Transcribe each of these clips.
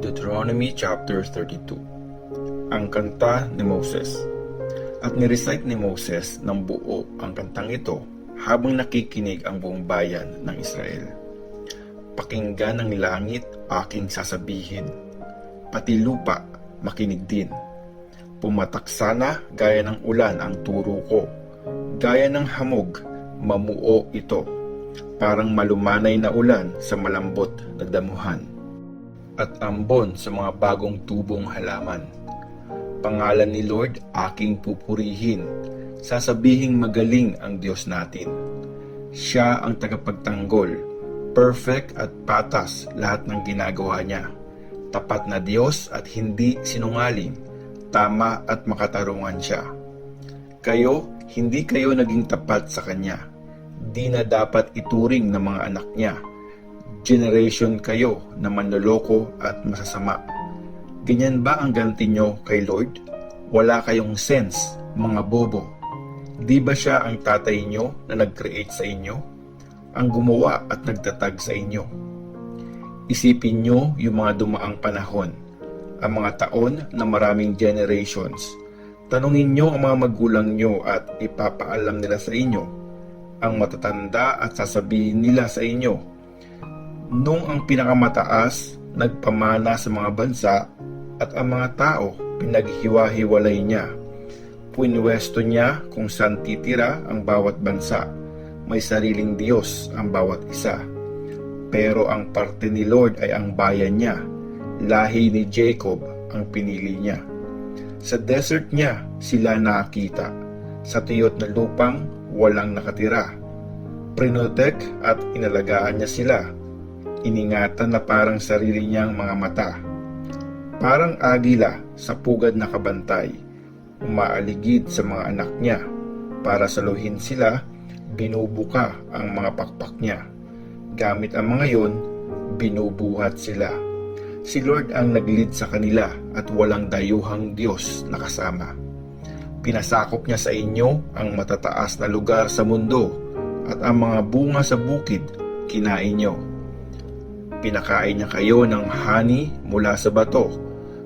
Deuteronomy chapter 32. Ang kanta ni Moses. At nirecite ni Moses ng buo ang kantang ito habang nakikinig ang buong bayan ng Israel. Pakinggan ng langit aking sasabihin, pati lupa makinig din. Pumatak sana gaya ng ulan ang turo ko, gaya ng hamog mamuo ito, parang malumanay na ulan sa malambot na damuhan, at ambon sa mga bagong tubong halaman. Pangalan ni Lord aking pupurihin, sasabihing magaling ang Diyos natin. Siya ang tagapagtanggol, perfect at patas lahat ng ginagawa niya. Tapat na Diyos at hindi sinungaling, tama at makatarungan siya. Hindi kayo naging tapat sa Kanya. Di na dapat ituring ng mga anak niya. Generation kayo na manloloko at masasama. Ganyan ba ang ganti nyo kay Lord? Wala kayong sense, mga bobo. Di ba siya ang tatay nyo na nag-create sa inyo? Ang gumawa at nagtatag sa inyo? Isipin nyo yung mga dumaang panahon, ang mga taon na maraming generations. Tanungin nyo ang mga magulang nyo at ipapaalam nila sa inyo. Ang matatanda at sasabihin nila sa inyo, nung ang pinakamataas nagpamana sa mga bansa at ang mga tao pinaghiwa-hiwalay niya. Puinwesto niya kung saan titira ang bawat bansa. May sariling Diyos ang bawat isa. Pero ang parte ni Lord ay ang bayan niya. Lahi ni Jacob ang pinili niya. Sa desert niya sila nakita. Sa tiyot na lupang walang nakatira. Prinotek at inalagaan niya sila. Iningatan na parang sarili niyang mga mata. Parang agila sa pugad na kabantay, umaaligid sa mga anak niya. Para saluhin sila, binubuka ang mga pakpak niya. Gamit ang mga yon, binubuhat sila. Si Lord ang nag-lead sa kanila at walang dayuhang Diyos na kasama. Pinasakop niya sa inyo ang matataas na lugar sa mundo at ang mga bunga sa bukid kinain niyo. Pinakain niya kayo ng honey mula sa bato,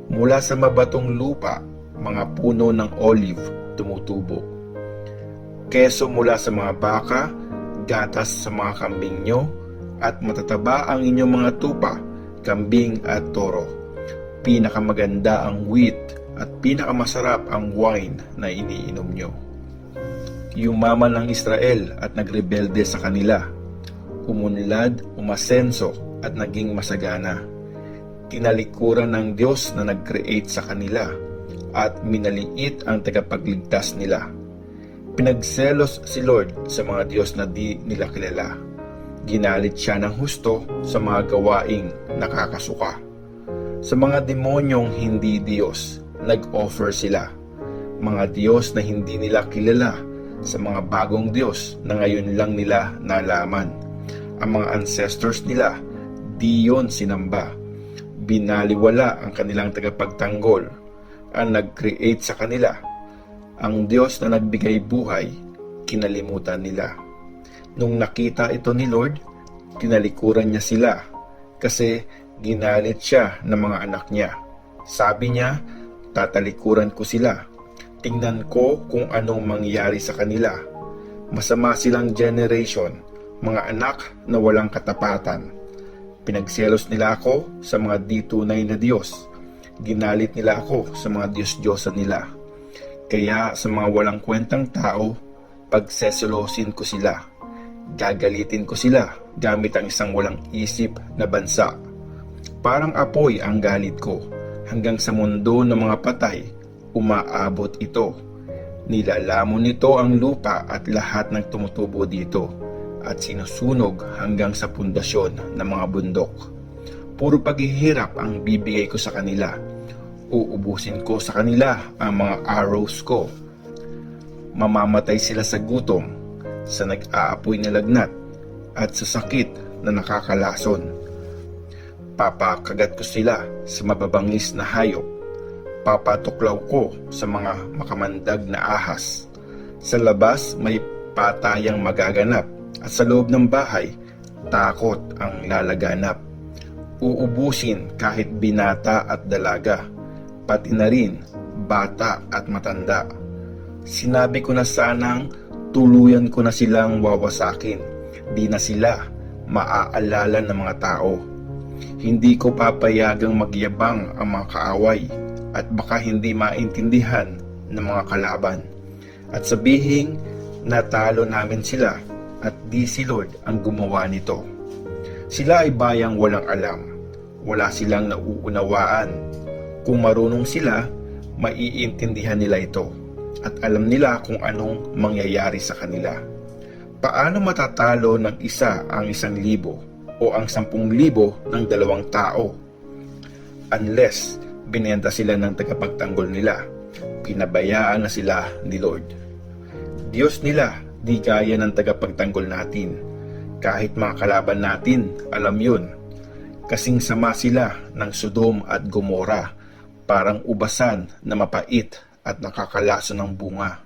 mula sa mabatong lupa, mga puno ng olive tumutubo. Keso mula sa mga baka, gatas sa mga kambing nyo, at matataba ang inyong mga tupa, kambing at toro. Pinakamaganda ang wheat at pinakamasarap ang wine na iniinom nyo. Yumaman ang Israel at nagrebelde sa kanila. Umunlad, umasenso, at naging masagana. Tinalikuran ng Diyos na nag-create sa kanila at minaliit ang tagapagligtas nila. Pinagselos si Lord sa mga Diyos na di nila kilala. Ginalit siya ng husto sa mga gawaing nakakasuka. Sa mga demonyong hindi Diyos, nag-offer sila. Mga Diyos na hindi nila kilala sa mga bagong Diyos na ngayon lang nila nalaman. Ang mga ancestors nila, di yon sinamba. Binaliwala ang kanilang tagapagtanggol, ang nag-create sa kanila. Ang Diyos na nagbigay buhay, kinalimutan nila. Nung nakita ito ni Lord, tinalikuran niya sila kasi ginalit siya ng mga anak niya. Sabi niya, tatalikuran ko sila. Tingnan ko kung anong mangyayari sa kanila. Masama silang generation, mga anak na walang katapatan. Pinagselos nila ako sa mga di tunay na Diyos. Ginalit nila ako sa mga Diyos-Diyosan nila. Kaya sa mga walang kwentang tao, pagseselosin ko sila. Gagalitin ko sila gamit ang isang walang isip na bansa. Parang apoy ang galit ko. Hanggang sa mundo ng mga patay, umaabot ito. Nilalamon nito ang lupa at lahat ng tumutubo dito, at sinusunog hanggang sa pundasyon ng mga bundok. Puro paghihirap ang bibigay ko sa kanila. Uubusin ko sa kanila ang mga arrows ko. Mamamatay sila sa gutom, sa nag-aapoy na lagnat, at sa sakit na nakakalason. Papakagat ko sila sa mababangis na hayop. Ipapatuklaw ko sa mga makamandag na ahas. Sa labas may patayang magaganap, at sa loob ng bahay, takot ang lalaganap. Uubusin kahit binata at dalaga, pati na rin bata at matanda. Sinabi ko na sanang tuluyan ko na silang wawasakin, di na sila maaalala ng mga tao. Hindi ko papayagang magyabang ang mga kaaway, at baka hindi maintindihan ng mga kalaban, at sabihing natalo namin sila, at di si Lord ang gumawa nito. Sila ay bayang walang alam, wala silang nauunawaan. Kung marunong sila, maiintindihan nila ito, at alam nila kung anong mangyayari sa kanila. Paano matatalo ng isa ang 1,000 o ang 10,000 ng 2 tao? Unless binenta sila ng tagapagtanggol nila, pinabayaan na sila ni Lord. Diyos nila di gaya ng tagapagtanggol natin. Kahit mga kalaban natin, alam yun. Kasing sama sila ng Sodom at Gomora, parang ubasan na mapait at nakakalaso ng bunga.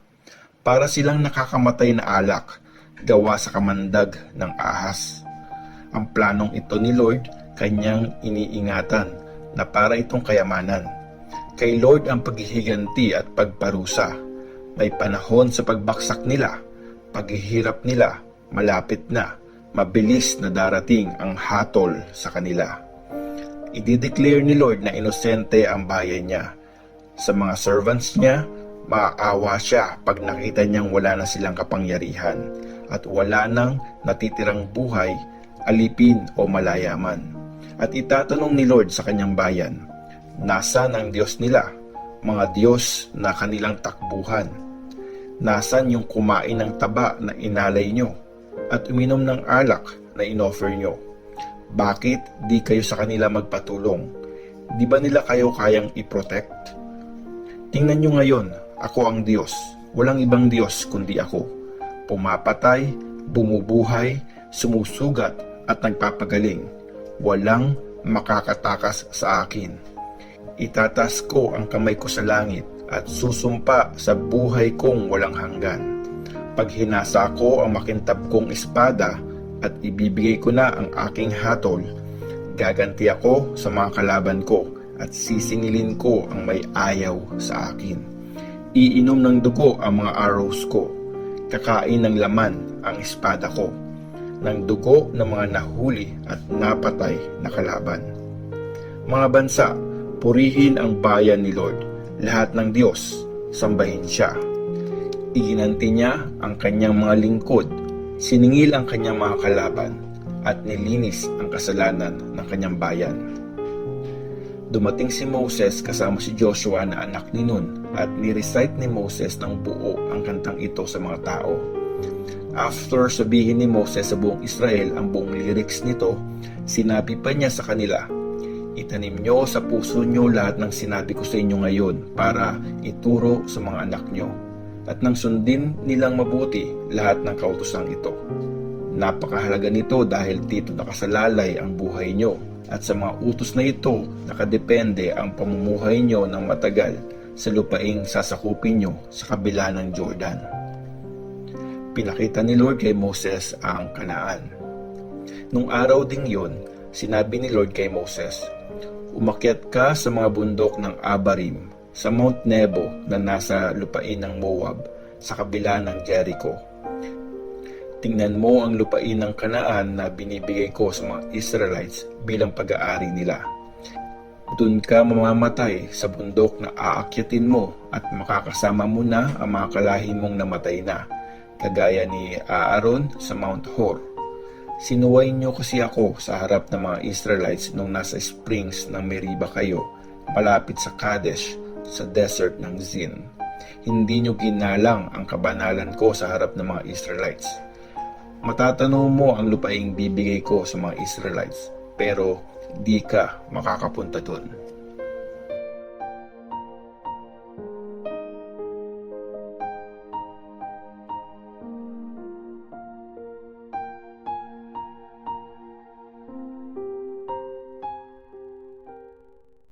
Para silang nakakamatay na alak, gawa sa kamandag ng ahas. Ang planong ito ni Lord, kanyang iniingatan na para itong kayamanan. Kay Lord ang paghihiganti at pagparusa. May panahon sa pagbaksak nila, paghihirap nila, malapit na, mabilis na darating ang hatol sa kanila. I-declare ni Lord na inosente ang bayan niya. Sa mga servants niya, maaawa siya pag nakita niyang wala na silang kapangyarihan at wala nang natitirang buhay, alipin o malayaman. At itatanong ni Lord sa kanyang bayan, nasaan ang Diyos nila, mga Diyos na kanilang takbuhan? Nasaan yung kumain ng taba na inalay nyo at uminom ng alak na inoffer nyo? Bakit di kayo sa kanila magpatulong? Di ba nila kayo kayang i-protect? Tingnan nyo ngayon, ako ang Diyos, walang ibang Diyos kundi ako. Pumapatay, bumubuhay, sumusugat at nagpapagaling. Walang makakatakas sa akin. Itatas ko ang kamay ko sa langit at susumpa sa buhay kong walang hanggan. Pag hinasa ko ang makintab kong espada at ibibigay ko na ang aking hatol, gaganti ako sa mga kalaban ko at sisingilin ko ang may ayaw sa akin. Iinom ng dugo ang mga arrows ko, kakain ng laman ang espada ko, ng dugo ng mga nahuli at napatay na kalaban. Mga bansa, purihin ang bayan ni Lord. Lahat ng Diyos, sambahin siya. Iginanti niya ang kanyang mga lingkod, siningil ang kanyang mga kalaban, at nilinis ang kasalanan ng kanyang bayan. Dumating si Moses kasama si Joshua na anak ni Nun, at ni-recite ni Moses ng buo ang kantang ito sa mga tao. After sabihin ni Moses sa buong Israel ang buong lyrics nito, sinabi pa niya sa kanila, itanim nyo sa puso nyo lahat ng sinabi ko sa inyo ngayon para ituro sa mga anak nyo, at nang sundin nilang mabuti lahat ng kautosang ito. Napakahalaga nito dahil dito nakasalalay ang buhay nyo, at sa mga utos na ito nakadepende ang pamumuhay nyo ng matagal sa lupaing sasakupin nyo sa kabila ng Jordan. Pinakita ni Lord kay Moses ang Kanaan. Nung araw ding yon, sinabi ni Lord kay Moses, umakyat ka sa mga bundok ng Abarim, sa Mount Nebo na nasa lupain ng Moab, sa kabila ng Jericho. Tingnan mo ang lupain ng Kanaan na binibigay ko sa mga Israelites bilang pag-aari nila. Doon ka mamamatay sa bundok na aakyatin mo at makakasama mo na ang mga kalahi mong namatay na, kagaya ni Aaron sa Mount Hor. Sinuway niyo kasi ako sa harap ng mga Israelites nung nasa springs ng Meriba kayo, malapit sa Kadesh, sa desert ng Zin. Hindi niyo ginalang ang kabanalan ko sa harap ng mga Israelites. Matatanong mo ang lupaing bibigay ko sa mga Israelites, pero di ka makakapunta dun.